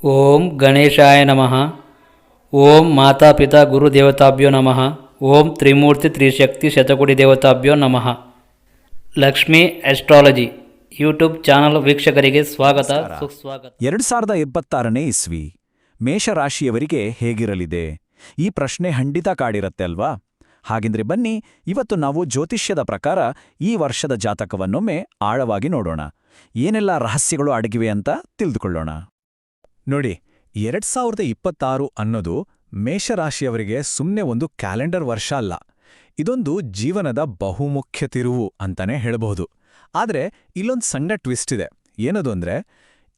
ಓಂ ಗಣೇಶಾಯ ನಮಃ. ಓಂ ಮಾತಾಪಿತಾ ಗುರುದೇವತಾಭ್ಯೋ ನಮಃ. ಓಂ ತ್ರಿಮೂರ್ತಿ ತ್ರಿಶಕ್ತಿ ಶತಕೋಟಿ ದೇವತಾಭ್ಯೋ ನಮಃ. ಲಕ್ಷ್ಮೀ ಆಸ್ಟ್ರಾಲಜಿ ಯೂಟ್ಯೂಬ್ ಚಾನಲ್ ವೀಕ್ಷಕರಿಗೆ ಸ್ವಾಗತ ಸುಸ್ವಾಗತ. 2026ನೇ ಇಸ್ವಿ ಮೇಷರಾಶಿಯವರಿಗೆ ಹೇಗಿರಲಿದೆ? ಈ ಪ್ರಶ್ನೆ ಖಂಡಿತ ಕಾಡಿರತ್ತೆ ಅಲ್ವಾ? ಹಾಗೆಂದ್ರೆ ಬನ್ನಿ, ಇವತ್ತು ನಾವು ಜ್ಯೋತಿಷ್ಯದ ಪ್ರಕಾರ ಈ ವರ್ಷದ ಜಾತಕವನ್ನೊಮ್ಮೆ ಆಳವಾಗಿ ನೋಡೋಣ. ಏನೆಲ್ಲ ರಹಸ್ಯಗಳು ಅಡಗಿವೆ ಅಂತ ತಿಳಿದುಕೊಳ್ಳೋಣ. ನೋಡಿ, 2026 ಅನ್ನೋದು ಮೇಷರಾಶಿಯವರಿಗೆ ಸುಮ್ಮನೆ ಒಂದು ಕ್ಯಾಲೆಂಡರ್ ವರ್ಷ ಅಲ್ಲ. ಇದೊಂದು ಜೀವನದ ಬಹುಮುಖ್ಯ ತಿರುವು ಅಂತಾನೆ ಹೇಳಬಹುದು. ಆದ್ರೆ ಇಲ್ಲೊಂದು ಸಣ್ಣ ಟ್ವಿಸ್ಟ್ ಇದೆ. ಏನದು ಅಂದ್ರೆ,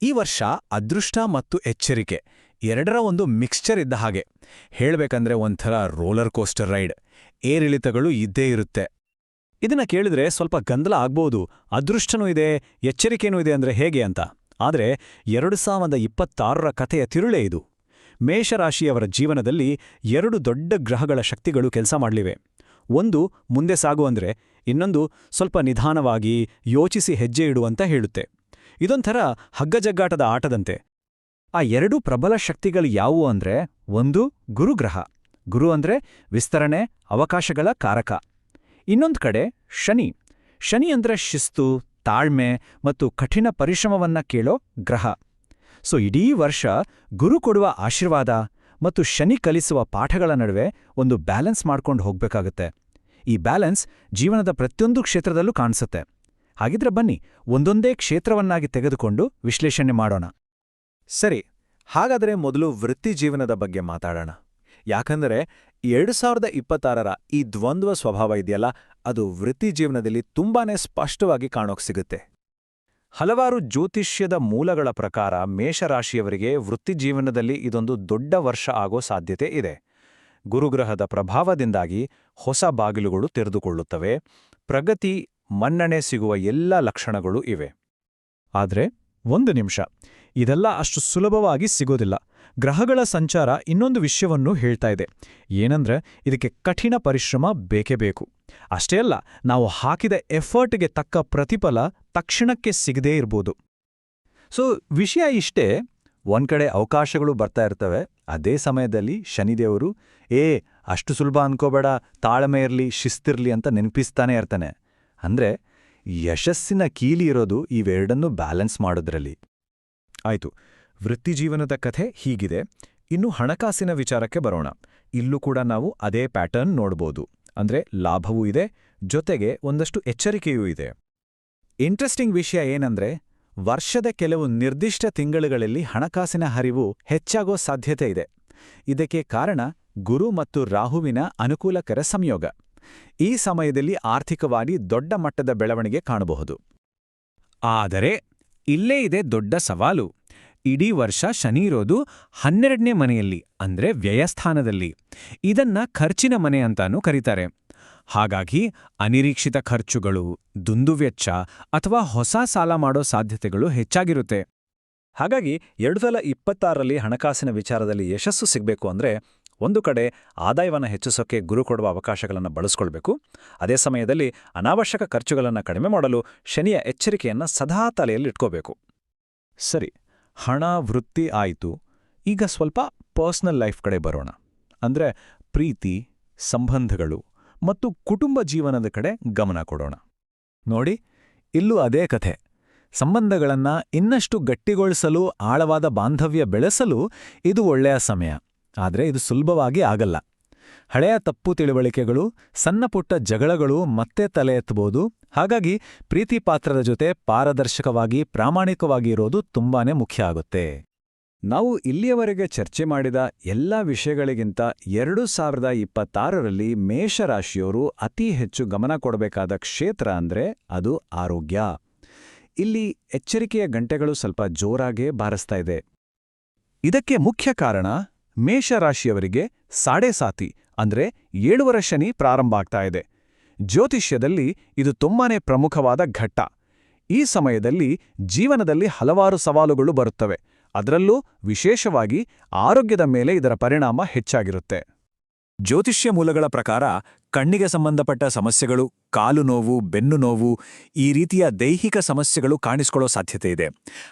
ಈ ವರ್ಷ ಅದೃಷ್ಟ ಮತ್ತು ಎಚ್ಚರಿಕೆ ಎರಡರ ಒಂದು ಮಿಕ್ಸ್ಚರ್ ಇದ್ದ ಹಾಗೆ. ಹೇಳ್ಬೇಕಂದ್ರೆ ಒಂಥರ ರೋಲರ್ ಕೋಸ್ಟರ್ ರೈಡ್, ಏರಿಳಿತಗಳು ಇದ್ದೇ ಇರುತ್ತೆ. ಇದನ್ನ ಕೇಳಿದ್ರೆ ಸ್ವಲ್ಪ ಗೊಂದಲ ಆಗ್ಬೋದು. ಅದೃಷ್ಟನೂ ಇದೆ, ಎಚ್ಚರಿಕೆನೂ ಇದೆ ಅಂದ್ರೆ ಹೇಗೆ ಅಂತ. ಆದರೆ 2026ರ ಕಥೆಯ ತಿರುಳೇ ಇದು. ಮೇಷರಾಶಿಯವರ ಜೀವನದಲ್ಲಿ ಎರಡು ದೊಡ್ಡ ಗ್ರಹಗಳ ಶಕ್ತಿಗಳು ಕೆಲಸ ಮಾಡಲಿವೆ. ಒಂದು ಮುಂದೆ ಸಾಗು ಅಂದ್ರೆ, ಇನ್ನೊಂದು ಸ್ವಲ್ಪ ನಿಧಾನವಾಗಿ ಯೋಚಿಸಿ ಹೆಜ್ಜೆ ಇಡುವಂತ ಹೇಳುತ್ತೆ. ಇದೊಂಥರ ಹಗ್ಗಜಗ್ಗಾಟದ ಆಟದಂತೆ. ಆ ಎರಡೂ ಪ್ರಬಲ ಶಕ್ತಿಗಳು ಯಾವುವು ಅಂದ್ರೆ, ಒಂದು ಗುರುಗ್ರಹ. ಗುರು ಅಂದ್ರೆ ವಿಸ್ತರಣೆ, ಅವಕಾಶಗಳ ಕಾರಕ. ಇನ್ನೊಂದು ಕಡೆ ಶನಿ. ಶನಿ ಅಂದ್ರೆ ಶಿಸ್ತು, ತಾಳ್ಮೆ ಮತ್ತು ಕಠಿಣ ಪರಿಶ್ರಮವನ್ನ ಕೇಳೋ ಗ್ರಹ. ಸೊ ಇಡೀ ವರ್ಷ ಗುರು ಕೊಡುವ ಆಶೀರ್ವಾದ ಮತ್ತು ಶನಿ ಕಲಿಸುವ ಪಾಠಗಳ ನಡುವೆ ಒಂದು ಬ್ಯಾಲೆನ್ಸ್ ಮಾಡ್ಕೊಂಡು ಹೋಗ್ಬೇಕಾಗತ್ತೆ. ಈ ಬ್ಯಾಲೆನ್ಸ್ ಜೀವನದ ಪ್ರತಿಯೊಂದು ಕ್ಷೇತ್ರದಲ್ಲೂ ಕಾಣಿಸುತ್ತೆ. ಹಾಗಿದ್ರೆ ಬನ್ನಿ, ಒಂದೊಂದೇ ಕ್ಷೇತ್ರವನ್ನಾಗಿ ತೆಗೆದುಕೊಂಡು ವಿಶ್ಲೇಷಣೆ ಮಾಡೋಣ. ಸರಿ, ಹಾಗಾದರೆ ಮೊದಲು ವೃತ್ತಿ ಜೀವನದ ಬಗ್ಗೆ ಮಾತಾಡೋಣ. ಯಾಕಂದರೆ 2026ರ ಈ ದ್ವಂದ್ವ ಸ್ವಭಾವ ಇದೆಯಲ್ಲ, ಅದು ವೃತ್ತಿ ಜೀವನದಲ್ಲಿ ತುಂಬಾನೇ ಸ್ಪಷ್ಟವಾಗಿ ಕಾಣೋಕ್ ಸಿಗುತ್ತೆ. ಹಲವಾರು ಜ್ಯೋತಿಷ್ಯದ ಮೂಲಗಳ ಪ್ರಕಾರ ಮೇಷರಾಶಿಯವರಿಗೆ ವೃತ್ತಿ ಜೀವನದಲ್ಲಿ ಇದೊಂದು ದೊಡ್ಡ ವರ್ಷ ಆಗೋ ಸಾಧ್ಯತೆ ಇದೆ. ಗುರುಗ್ರಹದ ಪ್ರಭಾವದಿಂದಾಗಿ ಹೊಸ ಬಾಗಿಲುಗಳು ತೆರೆದುಕೊಳ್ಳುತ್ತವೆ. ಪ್ರಗತಿ, ಮನ್ನಣೆ ಸಿಗುವ ಎಲ್ಲ ಲಕ್ಷಣಗಳು ಇವೆ. ಆದ್ರೆ ಒಂದು ನಿಮಿಷ, ಇದೆಲ್ಲ ಅಷ್ಟು ಸುಲಭವಾಗಿ ಸಿಗೋದಿಲ್ಲ. ಗ್ರಹಗಳ ಸಂಚಾರ ಇನ್ನೊಂದು ವಿಷಯವನ್ನು ಹೇಳ್ತಾ ಇದೆ. ಏನಂದ್ರೆ, ಇದಕ್ಕೆ ಕಠಿಣ ಪರಿಶ್ರಮ ಬೇಕೇ ಬೇಕು. ಅಷ್ಟೇ ಅಲ್ಲ, ನಾವು ಹಾಕಿದ ಎಫರ್ಟ್ಗೆ ತಕ್ಕ ಪ್ರತಿಫಲ ತಕ್ಷಣಕ್ಕೆ ಸಿಗದೇ ಇರ್ಬೋದು. ಸೊ ವಿಷಯ ಇಷ್ಟೇ, ಒಂದ್ಕಡೆ ಅವಕಾಶಗಳು ಬರ್ತಾ ಇರ್ತವೆ. ಅದೇ ಸಮಯದಲ್ಲಿ ಶನಿದೇವರು ಅಷ್ಟು ಸುಲಭ ಅನ್ಕೋಬೇಡ, ತಾಳ್ಮೆ ಇರಲಿ, ಶಿಸ್ತಿರ್ಲಿ ಅಂತ ನೆನಪಿಸ್ತಾನೆ ಇರ್ತಾನೆ. ಅಂದ್ರೆ ಯಶಸ್ಸಿನ ಕೀಲಿ ಇರೋದು ಇವೆರಡನ್ನೂ ಬ್ಯಾಲೆನ್ಸ್ ಮಾಡೋದ್ರಲ್ಲಿ. ಆಯ್ತು, ವೃತ್ತಿಜೀವನದ ಕಥೆ ಹೀಗಿದೆ. ಇನ್ನು ಹಣಕಾಸಿನ ವಿಚಾರಕ್ಕೆ ಬರೋಣ. ಇಲ್ಲೂ ಕೂಡ ನಾವು ಅದೇ ಪ್ಯಾಟರ್ನ್ ನೋಡ್ಬೋದು. ಅಂದ್ರೆ ಲಾಭವೂ ಇದೆ, ಜೊತೆಗೆ ಒಂದಷ್ಟು ಎಚ್ಚರಿಕೆಯೂ ಇದೆ. ಇಂಟ್ರೆಸ್ಟಿಂಗ್ ವಿಷಯ ಏನಂದ್ರೆ, ವರ್ಷದ ಕೆಲವು ನಿರ್ದಿಷ್ಟ ತಿಂಗಳುಗಳಲ್ಲಿ ಹಣಕಾಸಿನ ಹರಿವು ಹೆಚ್ಚಾಗೋ ಸಾಧ್ಯತೆ ಇದೆ. ಇದಕ್ಕೆ ಕಾರಣ ಗುರು ಮತ್ತು ರಾಹುವಿನ ಅನುಕೂಲಕರ ಸಂಯೋಗ. ಈ ಸಮಯದಲ್ಲಿ ಆರ್ಥಿಕವಾಗಿ ದೊಡ್ಡ ಮಟ್ಟದ ಬೆಳವಣಿಗೆ ಕಾಣಬಹುದು. ಆದರೆ ಇಲ್ಲೇ ಇದೆ ದೊಡ್ಡ ಸವಾಲು. ಇಡೀ ವರ್ಷ ಶನಿ ಇರೋದು 12ನೇ ಮನೆಯಲ್ಲಿ, ಅಂದ್ರೆ ವ್ಯಯಸ್ಥಾನದಲ್ಲಿ. ಇದನ್ನ ಖರ್ಚಿನ ಮನೆ ಅಂತಾನೂ ಕರೀತಾರೆ. ಹಾಗಾಗಿ ಅನಿರೀಕ್ಷಿತ ಖರ್ಚುಗಳು, ದುಂದುವೆಚ್ಚ ಅಥವಾ ಹೊಸ ಸಾಲ ಮಾಡೋ ಸಾಧ್ಯತೆಗಳು ಹೆಚ್ಚಾಗಿರುತ್ತೆ. ಹಾಗಾಗಿ 2026ರಲ್ಲಿ ಹಣಕಾಸಿನ ವಿಚಾರದಲ್ಲಿ ಯಶಸ್ಸು ಸಿಗಬೇಕು ಅಂದ್ರೆ, ಒಂದು ಕಡೆ ಆದಾಯವನ್ನು ಹೆಚ್ಚಿಸೋಕೆ ಗುರು ಕೊಡುವ ಅವಕಾಶಗಳನ್ನು ಬಳಸ್ಕೊಳ್ಬೇಕು. ಅದೇ ಸಮಯದಲ್ಲಿ ಅನಾವಶ್ಯಕ ಖರ್ಚುಗಳನ್ನು ಕಡಿಮೆ ಮಾಡಲು ಶನಿಯ ಎಚ್ಚರಿಕೆಯನ್ನು ಸದಾ ತಲೆಯಲ್ಲಿಟ್ಕೋಬೇಕು. ಸರಿ, ಹಣ, ವೃತ್ತಿ ಆಯಿತು. ಈಗ ಸ್ವಲ್ಪ ಪರ್ಸನಲ್ ಲೈಫ್ ಕಡೆ ಬರೋಣ. ಅಂದ್ರೆ ಪ್ರೀತಿ, ಸಂಬಂಧಗಳು ಮತ್ತು ಕುಟುಂಬ ಜೀವನದ ಕಡೆ ಗಮನ ಕೊಡೋಣ. ನೋಡಿ, ಇಲ್ಲೂ ಅದೇ ಕಥೆ. ಸಂಬಂಧಗಳನ್ನ ಇನ್ನಷ್ಟು ಗಟ್ಟಿಗೊಳಿಸಲು, ಆಳವಾದ ಬಾಂಧವ್ಯ ಬೆಳೆಸಲು ಇದು ಒಳ್ಳೆಯ ಸಮಯ. ಆದರೆ ಇದು ಸುಲಭವಾಗಿ ಆಗಲ್ಲ. ಹಳೆಯ ತಪ್ಪು ತಿಳುವಳಿಕೆಗಳು, ಸಣ್ಣಪುಟ್ಟ ಜಗಳಗಳು ಮತ್ತೆ ತಲೆ ಎತ್ತಬಹುದು. ಹಾಗಾಗಿ ಪ್ರೀತಿ ಪಾತ್ರದ ಜೊತೆ ಪಾರದರ್ಶಕವಾಗಿ, ಪ್ರಾಮಾಣಿಕವಾಗಿ ಇರೋದು ತುಂಬಾನೇ ಮುಖ್ಯ ಆಗುತ್ತೆ. ನಾವು ಇಲ್ಲಿಯವರೆಗೆ ಚರ್ಚೆ ಮಾಡಿದ ಎಲ್ಲ ವಿಷಯಗಳಿಗಿಂತ 2026ರಲ್ಲಿ ಮೇಷರಾಶಿಯವರು ಅತಿ ಹೆಚ್ಚು ಗಮನ ಕೊಡಬೇಕಾದ ಕ್ಷೇತ್ರ ಅಂದ್ರೆ ಅದು ಆರೋಗ್ಯ. ಇಲ್ಲಿ ಎಚ್ಚರಿಕೆಯ ಗಂಟೆಗಳು ಸ್ವಲ್ಪ ಜೋರಾಗೇ ಬಾರಿಸ್ತಾ ಇದೆ. ಇದಕ್ಕೆ ಮುಖ್ಯ ಕಾರಣ, ಮೇಷರಾಶಿಯವರಿಗೆ ಸಾಡೆ ಅಂದ್ರೆ 7ರ ಶನಿ ಪ್ರಾರಂಭ ಆಗ್ತಾ ಇದೆ. ಜ್ಯೋತಿಷ್ಯದಲ್ಲಿ ಇದು ತುಂಬಾನೇ ಪ್ರಮುಖವಾದ ಘಟ್ಟ. ಈ ಸಮಯದಲ್ಲಿ ಜೀವನದಲ್ಲಿ ಹಲವಾರು ಸವಾಲುಗಳು ಬರುತ್ತವೆ. ಅದರಲ್ಲೂ ವಿಶೇಷವಾಗಿ ಆರೋಗ್ಯದ ಮೇಲೆ ಇದರ ಪರಿಣಾಮ ಹೆಚ್ಚಾಗಿರುತ್ತೆ. ಜ್ಯೋತಿಷ್ಯ ಮೂಲಗಳ ಪ್ರಕಾರ ಕಣ್ಣಿಗೆ ಸಂಬಂಧಪಟ್ಟ ಸಮಸ್ಯೆಗಳು, ಕಾಲು ನೋವು, ಬೆನ್ನು ನೋವು, ಈ ರೀತಿಯ ದೈಹಿಕ ಸಮಸ್ಯೆಗಳು ಕಾಣಿಸ್ಕೊಳ್ಳೋ ಸಾಧ್ಯತೆ ಇದೆ.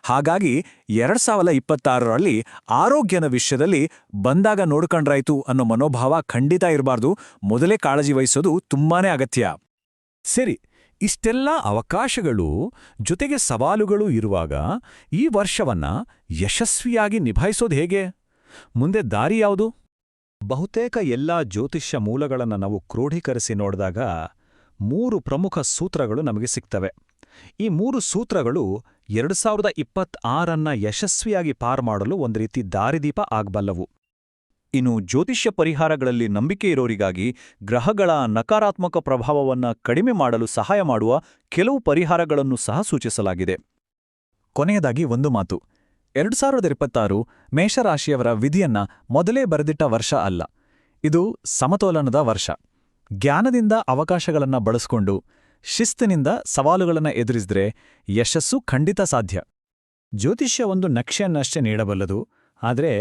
ಹಾಗಾಗಿ 2026ರಲ್ಲಿ ಆರೋಗ್ಯದ ವಿಷಯದಲ್ಲಿ ಬಂದಾಗ ನೋಡ್ಕೊಂಡ್ರಾಯ್ತು ಅನ್ನೋ ಮನೋಭಾವ ಖಂಡಿತ ಇರಬಾರ್ದು. ಮೊದಲೇ ಕಾಳಜಿ ವಹಿಸೋದು ತುಂಬಾನೇ ಅಗತ್ಯ. ಸರಿ, ಇಷ್ಟೆಲ್ಲ ಅವಕಾಶಗಳು ಜೊತೆಗೆ ಸವಾಲುಗಳು ಇರುವಾಗ ಈ ವರ್ಷವನ್ನ ಯಶಸ್ವಿಯಾಗಿ ನಿಭಾಯಿಸೋದು ಹೇಗೆ? ಮುಂದೆ ದಾರಿ ಯಾವುದು? ಬಹುತೇಕ ಎಲ್ಲಾ ಜ್ಯೋತಿಷ್ಯ ಮೂಲಗಳನ್ನು ನಾವು ಕ್ರೋಢೀಕರಿಸಿ ನೋಡಿದಾಗ 3 ಪ್ರಮುಖ ಸೂತ್ರಗಳು ನಮಗೆ ಸಿಗ್ತವೆ. ಈ 3 ಸೂತ್ರಗಳು 2026ನ್ನ ಯಶಸ್ವಿಯಾಗಿ ಪಾರ್ ಮಾಡಲು ಒಂದು ರೀತಿ ದಾರಿದೀಪ ಆಗಬಲ್ಲವು. ಇನ್ನು ಜ್ಯೋತಿಷ್ಯ ಪರಿಹಾರಗಳಲ್ಲಿ ನಂಬಿಕೆ ಇರೋರಿಗಾಗಿ ಗ್ರಹಗಳ ನಕಾರಾತ್ಮಕ ಪ್ರಭಾವವನ್ನು ಕಡಿಮೆ ಮಾಡಲು ಸಹಾಯ ಮಾಡುವ ಕೆಲವು ಪರಿಹಾರಗಳನ್ನು ಸಹ ಸೂಚಿಸಲಾಗಿದೆ. ಕೊನೆಯದಾಗಿ ಒಂದು ಮಾತು, 2026 ಮೇಷರಾಶಿಯವರ ವಿಧಿಯನ್ನ ಮೊದಲೇ ಬರೆದಿಟ್ಟ ವರ್ಷ ಅಲ್ಲ. ಇದು ಸಮತೋಲನದ ವರ್ಷ. ಜ್ಞಾನದಿಂದ ಅವಕಾಶಗಳನ್ನು ಬಳಸ್ಕೊಂಡು ಶಿಸ್ತಿನಿಂದ ಸವಾಲುಗಳನ್ನು ಎದುರಿಸಿದ್ರೆ ಯಶಸ್ಸು ಖಂಡಿತ ಸಾಧ್ಯ. ಜ್ಯೋತಿಷ್ಯ ಒಂದು ನಕ್ಷೆಯನ್ನಷ್ಟೇ ನೀಡಬಲ್ಲದು, ಆದರೆ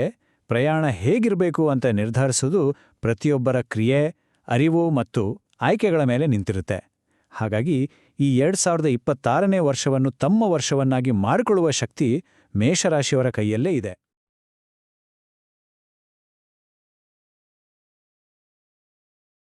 ಪ್ರಯಾಣ ಹೇಗಿರಬೇಕು ಅಂತ ನಿರ್ಧರಿಸೋದು ಪ್ರತಿಯೊಬ್ಬರ ಕ್ರಿಯೆ, ಅರಿವು ಮತ್ತು ಆಯ್ಕೆಗಳ ಮೇಲೆ ನಿಂತಿರುತ್ತೆ. ಹಾಗಾಗಿ ಈ 2026ನೇ ವರ್ಷವನ್ನು ತಮ್ಮ ವರ್ಷವನ್ನಾಗಿ ಮಾಡಿಕೊಳ್ಳುವ ಶಕ್ತಿ ಮೇಷರಾಶಿಯವರ ಕೈಯಲ್ಲೇ ಇದೆ.